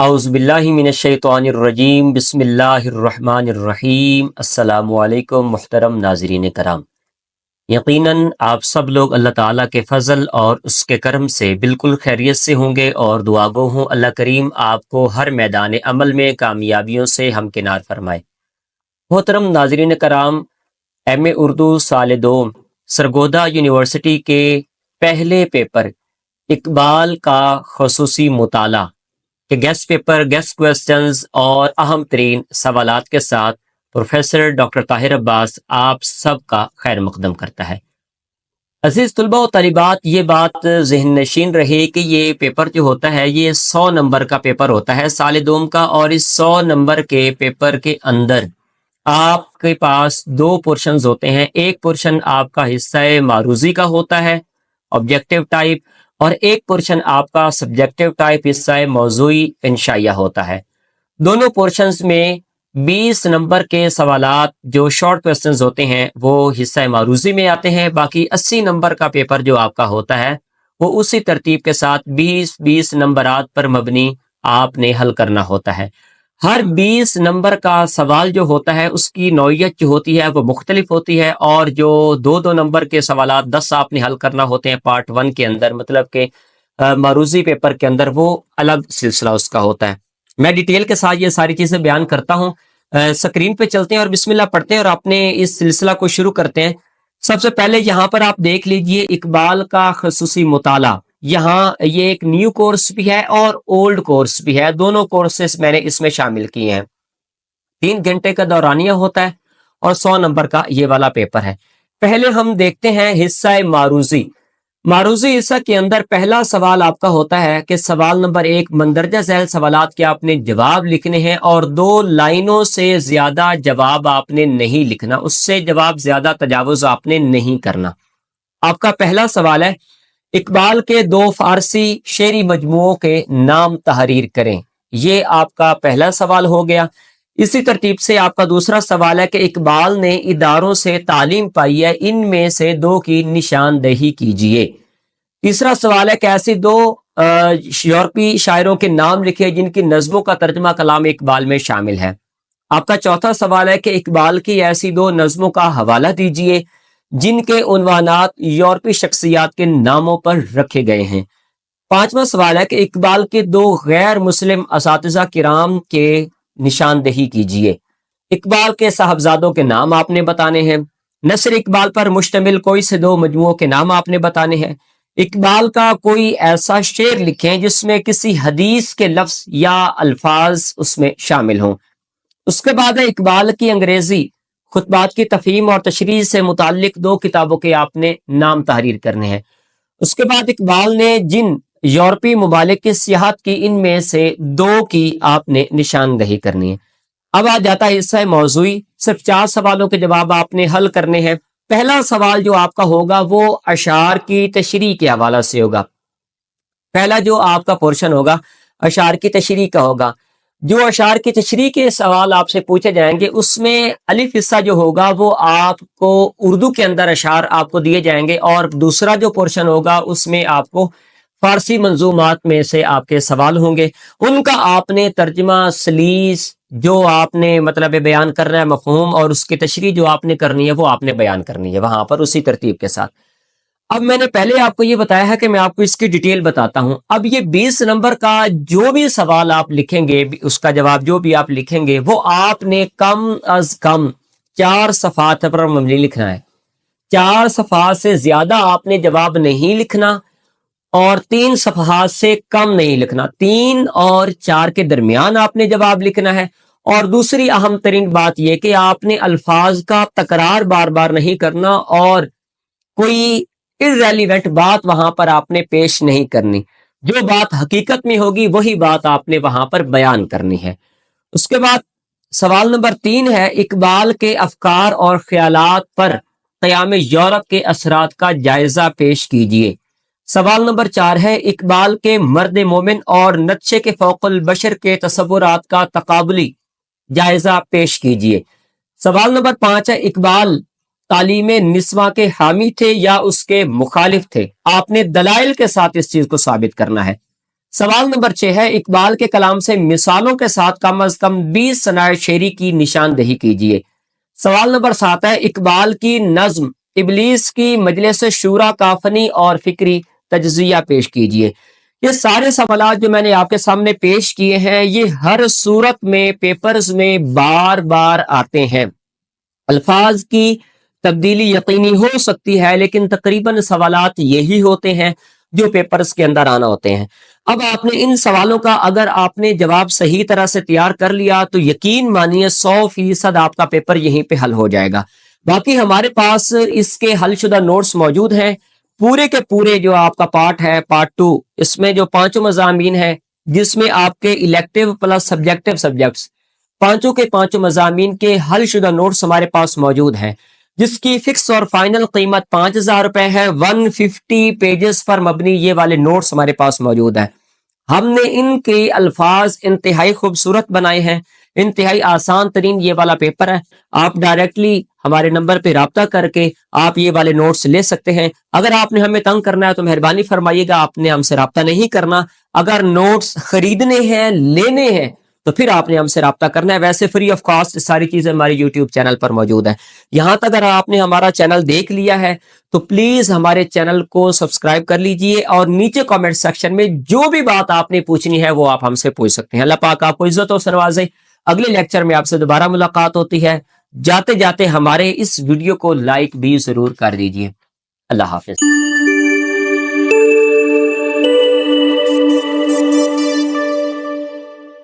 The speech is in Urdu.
اعوذ باللہ من الشیطان الرجیم، بسم اللہ الرحمن الرحیم۔ السلام علیکم محترم ناظرین کرام، یقیناً آپ سب لوگ اللہ تعالیٰ کے فضل اور اس کے کرم سے بالکل خیریت سے ہوں گے، اور دعا گو ہوں اللہ کریم آپ کو ہر میدان عمل میں کامیابیوں سے ہمکنار فرمائے۔ محترم ناظرین کرام، ایم اے اردو سال دوم سرگودا یونیورسٹی کے پہلے پیپر اقبال کا خصوصی مطالعہ کہ گیسٹ پیپر، گیسٹ کویسچنز اور اہم ترین سوالات کے ساتھ پروفیسر ڈاکٹر طاہر عباس آپ سب کا خیر مقدم کرتا ہے۔ عزیز طلباء و طالبات، یہ بات ذہن نشین رہے کہ یہ پیپر جو ہوتا ہے یہ 100 نمبر کا پیپر ہوتا ہے سال دوم کا، اور اس 100 نمبر کے پیپر کے اندر آپ کے پاس 2 پورشنز ہوتے ہیں۔ ایک پورشن آپ کا حصہ معروضی کا ہوتا ہے آبجیکٹیو ٹائپ، اور ایک پورشن آپ کا سبجیکٹیو ٹائپ حصہ موضوعی انشائیہ ہوتا ہے۔ دونوں پورشنز میں 20 نمبر کے سوالات جو شارٹ کویسچنز ہوتے ہیں وہ حصہ معروضی میں آتے ہیں، باقی 80 نمبر کا پیپر جو آپ کا ہوتا ہے وہ اسی ترتیب کے ساتھ 20 نمبرات پر مبنی آپ نے حل کرنا ہوتا ہے۔ ہر 20 نمبر کا سوال جو ہوتا ہے اس کی نوعیت جو ہوتی ہے وہ مختلف ہوتی ہے، اور جو 2 نمبر کے سوالات 10 آپ نے حل کرنا ہوتے ہیں پارٹ 1 کے اندر، مطلب کہ معروضی پیپر کے اندر، وہ الگ سلسلہ اس کا ہوتا ہے۔ میں ڈیٹیل کے ساتھ یہ ساری چیزیں بیان کرتا ہوں۔ سکرین پہ چلتے ہیں اور بسم اللہ پڑھتے ہیں اور اپنے اس سلسلہ کو شروع کرتے ہیں۔ سب سے پہلے یہاں پر آپ دیکھ لیجئے اقبال کا خصوصی مطالعہ، یہاں یہ ایک نیو کورس بھی ہے اور اولڈ کورس بھی ہے، دونوں کورسز میں نے اس میں شامل کیے ہیں۔ 3 گھنٹے کا دورانیہ ہوتا ہے اور 100 نمبر کا یہ والا پیپر ہے۔ پہلے ہم دیکھتے ہیں حصہ معروضی۔ معروضی حصہ کے اندر پہلا سوال آپ کا ہوتا ہے کہ سوال نمبر 1، مندرجہ ذیل سوالات کے آپ نے جواب لکھنے ہیں، اور 2 لائنوں سے زیادہ جواب آپ نے نہیں لکھنا، اس سے جواب زیادہ تجاوز آپ نے نہیں کرنا۔ آپ کا پہلا سوال ہے اقبال کے 2 فارسی شعری مجموعوں کے نام تحریر کریں۔ یہ آپ کا پہلا سوال ہو گیا۔ اسی ترتیب سے آپ کا دوسرا سوال ہے کہ اقبال نے اداروں سے تعلیم پائی ہے، ان میں سے 2 کی نشاندہی کیجیے۔ تیسرا سوال ہے کہ ایسی 2 یورپی شاعروں کے نام لکھے جن کی نظموں کا ترجمہ کلام اقبال میں شامل ہے۔ آپ کا چوتھا سوال ہے کہ اقبال کی ایسی 2 نظموں کا حوالہ دیجیے جن کے عنوانات یورپی شخصیات کے ناموں پر رکھے گئے ہیں۔ 5واں سوال ہے کہ اقبال کے 2 غیر مسلم اساتذہ کرام کے نشاندہی کیجیے۔ اقبال کے صاحبزادوں کے نام آپ نے بتانے ہیں۔ نثر اقبال پر مشتمل کوئی سے 2 مجموعوں کے نام آپ نے بتانے ہیں۔ اقبال کا کوئی ایسا شعر لکھیں جس میں کسی حدیث کے لفظ یا الفاظ اس میں شامل ہوں۔ اس کے بعد ہے اقبال کی انگریزی خطبات کی تفہیم اور تشریح سے متعلق 2 کتابوں کے آپ نے نام تحریر کرنے ہیں۔ اس کے بعد اقبال نے جن یورپی ممالک کی سیاحت کی، ان میں سے 2 کی آپ نے نشاندہی کرنی ہے۔ اب آ جاتا ہے حصہ موضوعی، صرف 4 سوالوں کے جواب آپ نے حل کرنے ہیں۔ پہلا سوال جو آپ کا ہوگا وہ اشعار کی تشریح کے حوالہ سے ہوگا۔ پہلا جو آپ کا پورشن ہوگا اشعار کی تشریح کا ہوگا۔ جو اشعار کی تشریح کے سوال آپ سے پوچھے جائیں گے اس میں الف حصہ جو ہوگا وہ آپ کو اردو کے اندر اشعار آپ کو دیے جائیں گے، اور دوسرا جو پورشن ہوگا اس میں آپ کو فارسی منظومات میں سے آپ کے سوال ہوں گے، ان کا آپ نے ترجمہ، سلیس جو آپ نے مطلب بیان کرنا ہے، مفہوم، اور اس کی تشریح جو آپ نے کرنی ہے وہ آپ نے بیان کرنی ہے وہاں پر اسی ترتیب کے ساتھ۔ اب میں نے پہلے آپ کو یہ بتایا ہے کہ میں آپ کو اس کی ڈیٹیل بتاتا ہوں۔ اب یہ 20 نمبر کا جو بھی سوال آپ لکھیں گے، اس کا جواب جو بھی آپ لکھیں گے وہ آپ نے کم از کم 4 صفحات پر مبنی لکھنا ہے۔ 4 صفحات سے زیادہ آپ نے جواب نہیں لکھنا، اور 3 صفحات سے کم نہیں لکھنا۔ 3 اور 4 کے درمیان آپ نے جواب لکھنا ہے۔ اور دوسری اہم ترین بات یہ کہ آپ نے الفاظ کا تکرار بار بار نہیں کرنا، اور کوئی irrelevant بات وہاں پر آپ نے پیش نہیں کرنی۔ جو بات حقیقت میں ہوگی وہی بات آپ نے وہاں پر بیان کرنی ہے۔ اس کے بعد سوال نمبر 3 ہے اقبال کے افکار اور خیالات پر قیام یورپ کے اثرات کا جائزہ پیش کیجیے۔ سوال نمبر 4 ہے اقبال کے مرد مومن اور نقشے کے فوق البشر کے تصورات کا تقابلی جائزہ پیش کیجیے۔ سوال نمبر 5 ہے اقبال تعلیم نسواں کے حامی تھے یا اس کے مخالف تھے؟ آپ نے دلائل کے ساتھ اس چیز کو ثابت کرنا ہے۔ سوال نمبر 6 ہے اقبال کے کلام سے مثالوں کے ساتھ کم از کم 20 صنائع شعری کی نشاندہی کیجیے۔ سوال نمبر 7 ہے اقبال کی نظم ابلیس کی مجلس شورا کا فنی اور فکری تجزیہ پیش کیجیے۔ یہ سارے سوالات جو میں نے آپ کے سامنے پیش کیے ہیں یہ ہر صورت میں پیپرز میں بار بار آتے ہیں۔ الفاظ کی تبدیلی یقینی ہو سکتی ہے لیکن تقریباً سوالات یہی ہوتے ہیں جو پیپرز کے اندر آنا ہوتے ہیں۔ اب آپ نے ان سوالوں کا اگر آپ نے جواب صحیح طرح سے تیار کر لیا تو یقین مانیے 100% آپ کا پیپر یہیں پہ حل ہو جائے گا۔ باقی ہمارے پاس اس کے حل شدہ نوٹس موجود ہیں، پورے کے پورے جو آپ کا پارٹ ہے پارٹ 2، اس میں جو 5 مضامین ہیں جس میں آپ کے الیکٹیو پلس سبجیکٹیو سبجیکٹس 5 کے 5 مضامین کے حل شدہ نوٹس ہمارے پاس موجود ہیں، جس کی فکس اور فائنل قیمت 5000 روپے ہے۔ 150 پیجز پر مبنی یہ والے نوٹس ہمارے پاس موجود ہیں۔ ہم نے ان کے الفاظ انتہائی خوبصورت بنائے ہیں، انتہائی آسان ترین یہ والا پیپر ہے۔ آپ ڈائریکٹلی ہمارے نمبر پہ رابطہ کر کے آپ یہ والے نوٹس لے سکتے ہیں۔ اگر آپ نے ہمیں تنگ کرنا ہے تو مہربانی فرمائیے گا، آپ نے ہم سے رابطہ نہیں کرنا۔ اگر نوٹس خریدنے ہیں، لینے ہیں تو پھر آپ نے ہم سے رابطہ کرنا ہے۔ ویسے فری آف کاسٹ ساری چیزیں ہماری یوٹیوب چینل پر موجود ہیں۔ یہاں تک اگر آپ نے ہمارا چینل دیکھ لیا ہے تو پلیز ہمارے چینل کو سبسکرائب کر لیجئے اور نیچے کامنٹ سیکشن میں جو بھی بات آپ نے پوچھنی ہے وہ آپ ہم سے پوچھ سکتے ہیں۔ اللہ پاک آپ کو عزت و سروازے۔ اگلے لیکچر میں آپ سے دوبارہ ملاقات ہوتی ہے۔ جاتے جاتے ہمارے اس ویڈیو کو لائک بھی ضرور کر دیجئے۔ اللہ حافظ۔